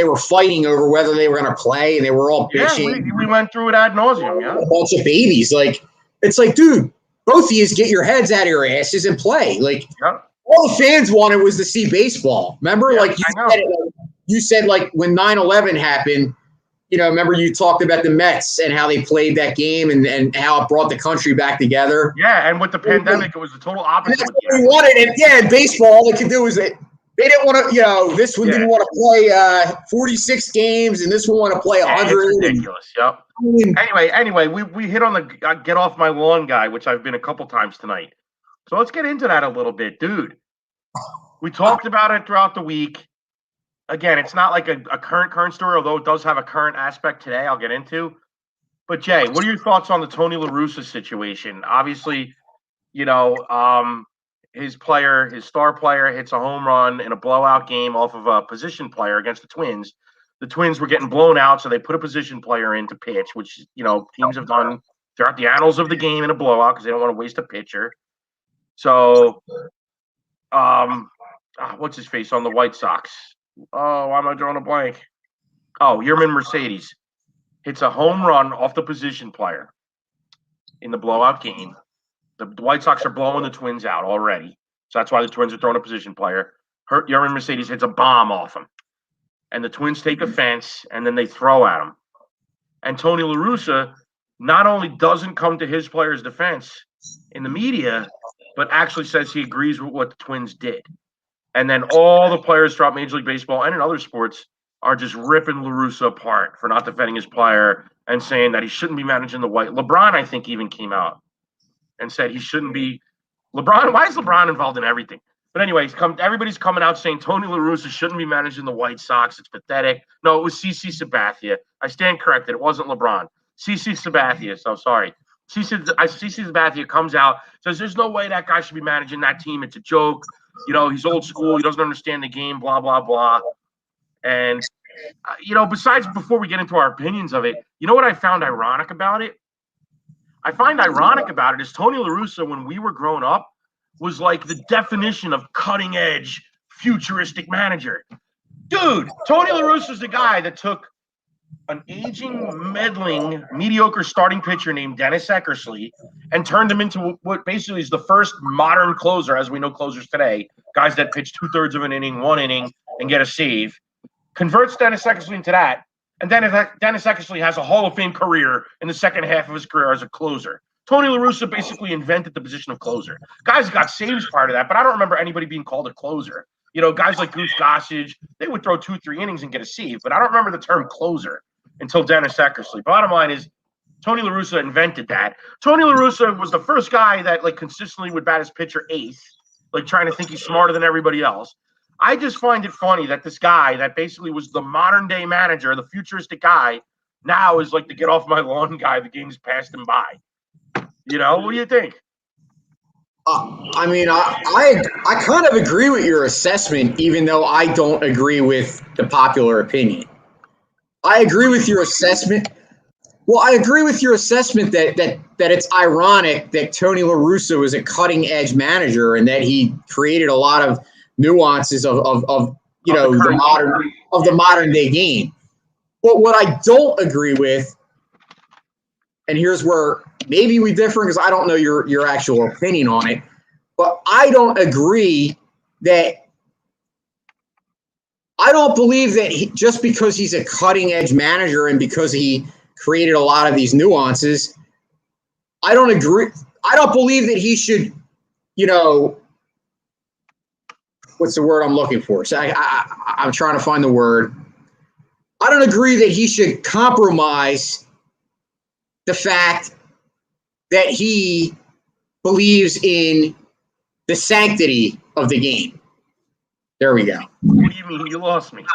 were fighting over whether they were going to play, and they were all bitching. Yeah, we went through it ad nauseum. Yeah, a bunch of babies. Like, it's like, dude, both of you get your heads out of your asses and play. Like, all the fans wanted was to see baseball. Remember, you said when 9/11 happened. Remember you talked about the Mets and how they played that game and how it brought the country back together. Yeah, and with the pandemic, it was the total opposite. And that's what we wanted. And in baseball, all they could do was they didn't want to, this one didn't want to play 46 games, and this one want to play 100. It's ridiculous. Yep. Anyway, we hit on the get off my lawn guy, which I've been a couple times tonight. So let's get into that a little bit, dude. We talked about it throughout the week. Again, it's not like a current story, although it does have a current aspect today I'll get into. But, Jay, what are your thoughts on the Tony Larussa situation? Obviously, his star player hits a home run in a blowout game off of a position player against the Twins. The Twins were getting blown out, so they put a position player in to pitch, which, teams have done throughout the annals of the game in a blowout because they don't want to waste a pitcher. So, what's his face on the White Sox? Oh, why am I drawing a blank? Oh, Yermin Mercedes hits a home run off the position player in the blowout game. The White Sox are blowing the Twins out already. So that's why the Twins are throwing a position player. Yermin Mercedes hits a bomb off him. And the Twins take offense, and then they throw at him. And Tony Larussa not only doesn't come to his player's defense in the media, but actually says he agrees with what the Twins did. And then all the players throughout Major League Baseball and in other sports are just ripping LaRussa apart for not defending his player and saying that he shouldn't be managing the White. LeBron, I think, even came out and said he shouldn't be. LeBron, why is LeBron involved in everything? But anyway, everybody's coming out saying Tony LaRussa shouldn't be managing the White Sox. It's pathetic. No, it was CC Sabathia. I stand corrected. It wasn't LeBron. CC Sabathia. So sorry. CC Sabathia comes out, says there's no way that guy should be managing that team. It's a joke. He's old school. He doesn't understand the game, blah, blah, blah. And, besides, before we get into our opinions of it, you know what I found ironic about it? I find ironic about it is Tony Larussa, when we were growing up, was like the definition of cutting edge, futuristic manager. Dude, Tony Larussa is the guy that took an aging, meddling, mediocre starting pitcher named Dennis Eckersley and turned him into what basically is the first modern closer, as we know closers today, guys that pitch 2/3 of an inning, 1 inning, and get a save. Converts Dennis Eckersley into that, and then Dennis Eckersley has a Hall of Fame career in the second half of his career as a closer. Tony Larussa basically invented the position of closer. Guys got saves part of that, but I don't remember anybody being called a closer. You know, guys like Goose Gossage, they would throw 2-3 innings and get a save, but I don't remember the term closer until Dennis Eckersley. Bottom line is, Tony LaRussa invented that. Tony LaRussa was the first guy that like consistently would bat his pitcher eighth, like trying to think he's smarter than everybody else. I just find it funny that this guy that basically was the modern day manager, the futuristic guy, now is like the get off my lawn guy. The game's passed him by. You know, what do you think? I mean, I kind of agree with your assessment, even though I don't agree with the popular opinion. I agree with your assessment. Well, I agree with your assessment that it's ironic that Tony LaRussa was a cutting edge manager and that he created a lot of nuances of the modern day game. But what I don't agree with, and here's where maybe we differ because I don't know your actual opinion on it, but I don't agree that. I don't believe that just because he's a cutting edge manager and because he created a lot of these nuances, I don't agree. I don't believe that he should, what's the word I'm looking for? So I'm trying to find the word. I don't agree that he should compromise the fact that he believes in the sanctity of the game. There we go. What do you mean? You lost me.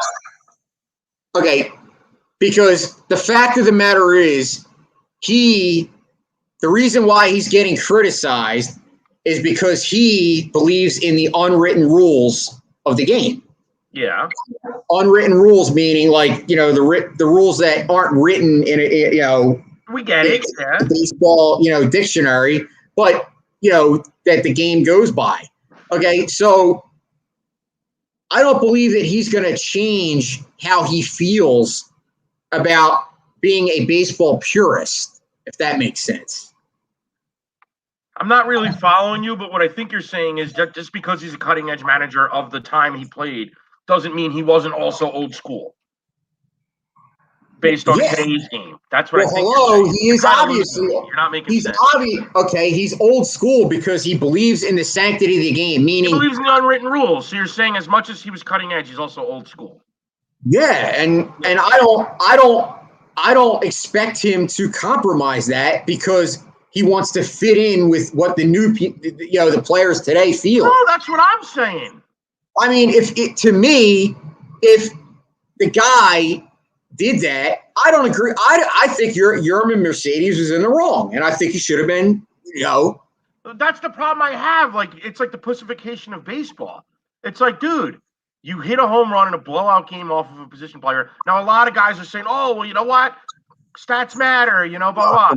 Okay, because the fact of the matter is, the reason why he's getting criticized is because he believes in the unwritten rules of the game. Yeah. Unwritten rules meaning like, the rules that aren't written in we get it. Yeah. Baseball, dictionary, but that the game goes by. Okay, so I don't believe that he's going to change how he feels about being a baseball purist, if that makes sense. I'm not really following you, but what I think you're saying is that just because he's a cutting edge manager of the time he played doesn't mean he wasn't also old school based on today's game. That's what I think. Hello, he is obviously. You're not making he's sense. Okay, he's old school because he believes in the sanctity of the game, meaning he believes in the unwritten rules. So you're saying as much as he was cutting edge, he's also old school. Yeah, and I don't expect him to compromise that because he wants to fit in with what the new the players today feel. No, that's what I'm saying. I mean, if the guy did that, I don't agree. I think Yerman Mercedes was in the wrong, and I think he should have been, That's the problem I have. Like, it's like the pussification of baseball. It's like, dude, you hit a home run in a blowout game off of a position player. Now, a lot of guys are saying, oh, well, you know what? Stats matter, blah, blah.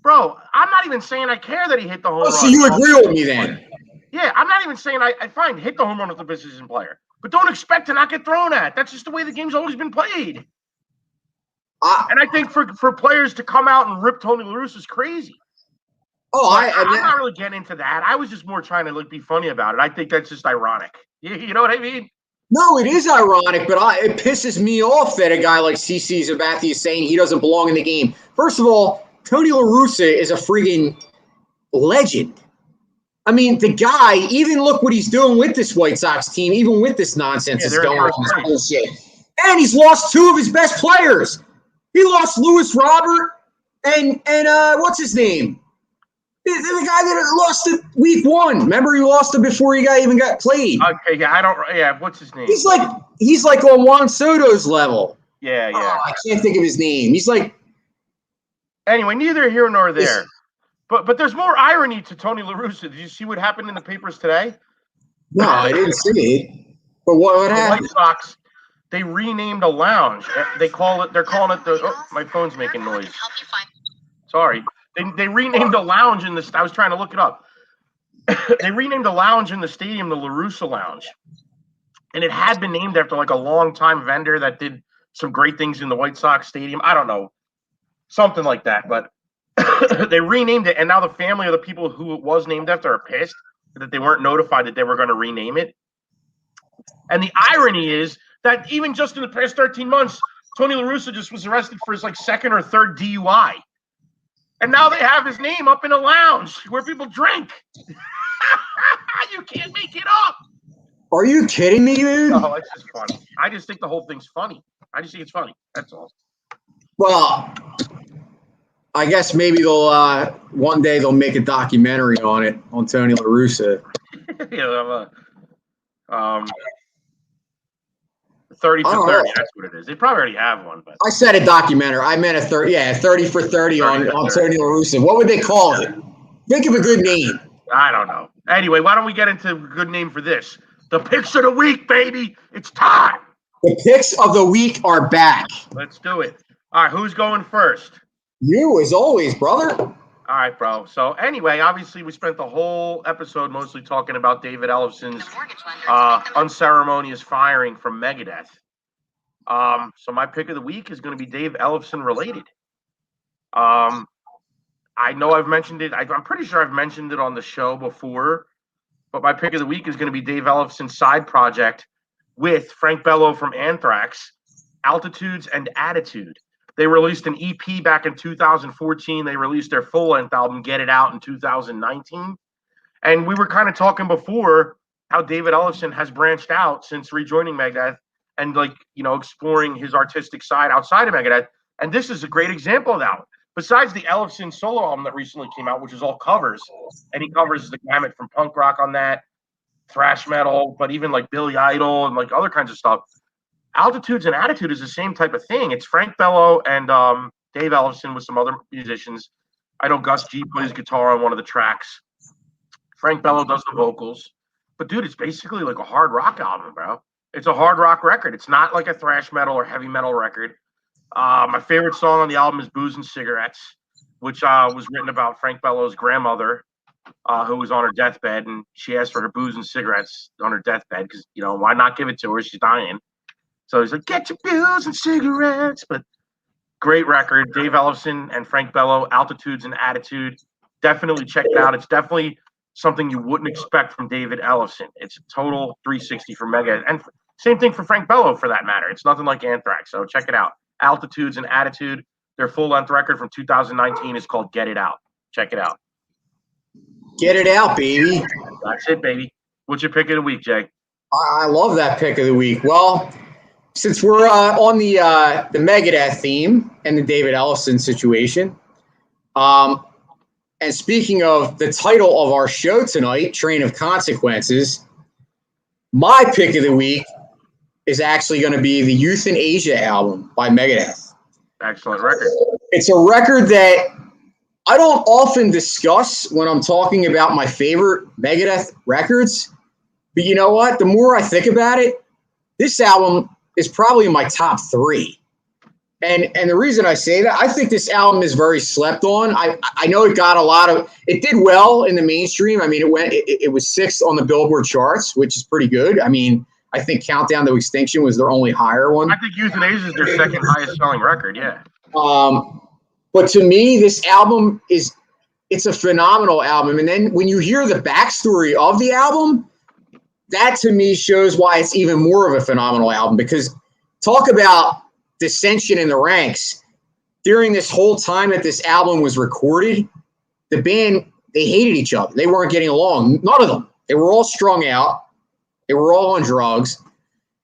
Bro, I'm not even saying I care that he hit the home run. So you agree with me then? Yeah, I'm not even saying I find hit the home run with the position player. But don't expect to not get thrown at. That's just the way the game's always been played. And I think for players to come out and rip Tony LaRussa is crazy. I'm not really getting into that. I was just more trying to be funny about it. I think that's just ironic. You know what I mean? No, it is ironic, but it pisses me off that a guy like CC Sabathia is saying he doesn't belong in the game. First of all, Tony LaRussa is a freaking legend. I mean, the guy, even look what he's doing with this White Sox team, even with this nonsense that's going on. Bullshit. And he's lost two of his best players. He lost Lewis Robert and what's his name? The guy that lost it week one. Remember, he lost it before he even got played. Okay, yeah, what's his name? He's like on Juan Soto's level. Yeah. I can't think of his name. He's like. Anyway, neither here nor there. But there's more irony to Tony LaRussa. Did you see what happened in the papers today? No, I didn't see it. But what happened? The White Sox, they renamed a lounge. They're calling it the. Oh, my phone's making noise. Sorry. They renamed the lounge in the. I was trying to look it up. They renamed the lounge in the stadium the Larussa Lounge, and it had been named after like a long-time vendor that did some great things in the White Sox stadium. I don't know, something like that, but they renamed it, and now the family of the people who it was named after are pissed that they weren't notified that they were going to rename it. And the irony is that even just in the past 13 months, Tony Larussa just was arrested for his like second or third DUI. And now they have his name up in a lounge where people drink. You can't make it up. Are you kidding me, dude? Oh, it's just funny. I just think the whole thing's funny. I just think it's funny. That's all. Well, I guess maybe they'll one day they'll make a documentary on it, on Tony LaRussa. 30 for 30, that's what it is. They probably already have one, but I said a documentary. I meant a 30 for 30 on Tony LaRussa. What would they call it? Think of a good name. I don't know. Anyway, why don't we get into a good name for this? The picks of the week, baby. It's time. The picks of the week are back. Let's do it. All right, who's going first? You, as always, brother. All right, bro. So anyway, obviously we spent the whole episode mostly talking about David Ellefson's unceremonious firing from Megadeth. So my pick of the week is going to be Dave Ellefson related. I know I've mentioned it. I'm pretty sure I've mentioned it on the show before, but my pick of the week is going to be Dave Ellefson's side project with Frank Bello from Anthrax, Altitudes and Attitude. They released an EP back in 2014. They released their full-length album, Get It Out, in 2019. And we were kind of talking before how David Ellefson has branched out since rejoining Megadeth and, like, you know, exploring his artistic side outside of Megadeth. And this is a great example of that. Besides the Ellefson solo album that recently came out, which is all covers, and he covers the gamut from punk rock on that, thrash metal, but even like Billy Idol and like other kinds of stuff. Altitudes and Attitude is the same type of thing. It's Frank Bello and Dave Ellefson with some other musicians. I know Gus G put his guitar on one of the tracks. Frank Bello does the vocals. But, dude, it's basically like a hard rock album, bro. It's a hard rock record. It's not like a thrash metal or heavy metal record. My favorite song on the album is Booze and Cigarettes, which was written about Frank Bello's grandmother, who was on her deathbed, and she asked for her booze and cigarettes on her deathbed because, you know, why not give it to her? She's dying. So he's like, get your booze and cigarettes. But great record. Dave Ellefson and Frank Bello, Altitudes and Attitude. Definitely check it out. It's definitely something you wouldn't expect from David Ellefson. It's a total 360 for Megadeth. And same thing for Frank Bello, for that matter. It's nothing like Anthrax. So check it out. Altitudes and Attitude. Their full-length record from 2019 is called Get It Out. Check it out. Get it out, baby. That's it, baby. What's your pick of the week, Jay? I love that pick of the week. Well, since we're on the Megadeth theme and the David Ellefson situation, and speaking of the title of our show tonight, Train of Consequences, my pick of the week is actually going to be the Euthanasia album by Megadeth. Excellent record. It's a record that I don't often discuss when I'm talking about my favorite Megadeth records, but you know what? The more I think about it, this album is probably in my top 3. And the reason I say that, I think this album is very slept on. I know it got it did well in the mainstream. I mean, it was 6th on the Billboard charts, which is pretty good. I mean, I think Countdown to Extinction was their only higher one. I think Euthanasia is their second highest selling record, yeah. But to me, this album it's a phenomenal album. And then when you hear the backstory of the album, that to me shows why it's even more of a phenomenal album, because talk about dissension in the ranks. During this whole time that this album was recorded, the band, they hated each other. They weren't getting along. None of them. They were all strung out. They were all on drugs.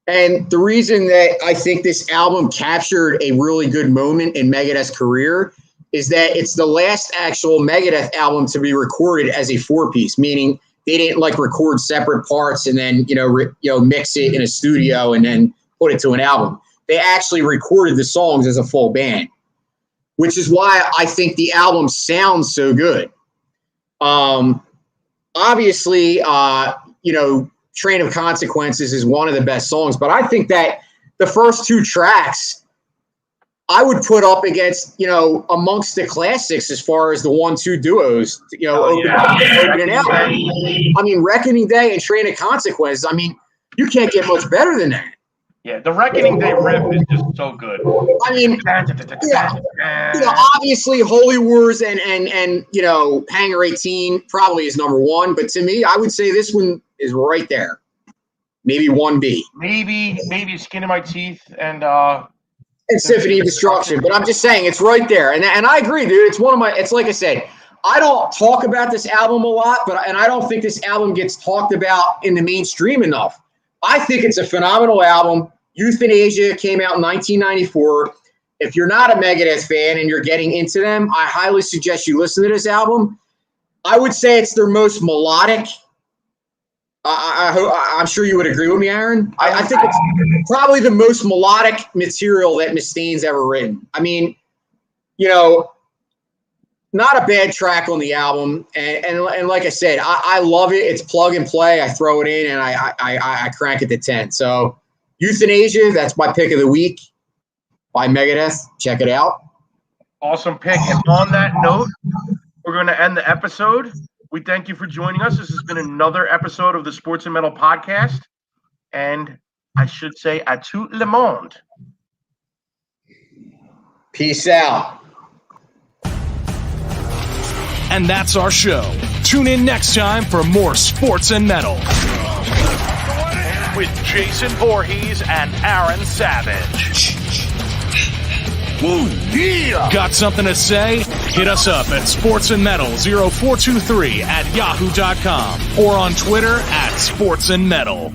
And the reason that I think this album captured a really good moment in Megadeth's career is that it's the last actual Megadeth album to be recorded as a 4-piece, meaning they didn't like record separate parts and then, mix it in a studio and then put it to an album. They actually recorded the songs as a full band, which is why I think the album sounds so good. Obviously, Train of Consequences is one of the best songs, but I think that the first 2 tracks I would put up against, amongst the classics as far as the 1-2 duos, opening out. I mean, Reckoning Day and Train of Consequences. I mean, you can't get much better than that. Yeah, the Reckoning Day riff is just so good. I mean, obviously Holy Wars and Hangar 18 probably is number one, but to me, I would say this one is right there. Maybe 1B. Maybe Skin in My Teeth and Symphony of Destruction, but I'm just saying it's right there, and I agree, dude. It's it's like I said, I don't talk about this album a lot, and I don't think this album gets talked about in the mainstream enough. I think it's a phenomenal album. Euthanasia came out in 1994. If you're not a Megadeth fan and you're getting into them, I highly suggest you listen to this album. I would say it's their most melodic. I'm sure you would agree with me, Aaron. I think it's probably the most melodic material that Mustaine's ever written. I mean, not a bad track on the album, and like I said, I love it. It's plug and play. I throw it in and I crank it to 10. So Euthanasia, that's my pick of the week by Megadeth. Check it out. Awesome pick. And on that note, we're going to end the episode. We thank you for joining us. This has been another episode of the Sports and Metal Podcast. And I should say, à tout le monde. Peace out. And that's our show. Tune in next time for more Sports and Metal with Jason Voorhees and Aaron Savage. Woo, yeah! Got something to say? Hit us up at sportsandmetal0423 at yahoo.com or on Twitter at sportsandmetal.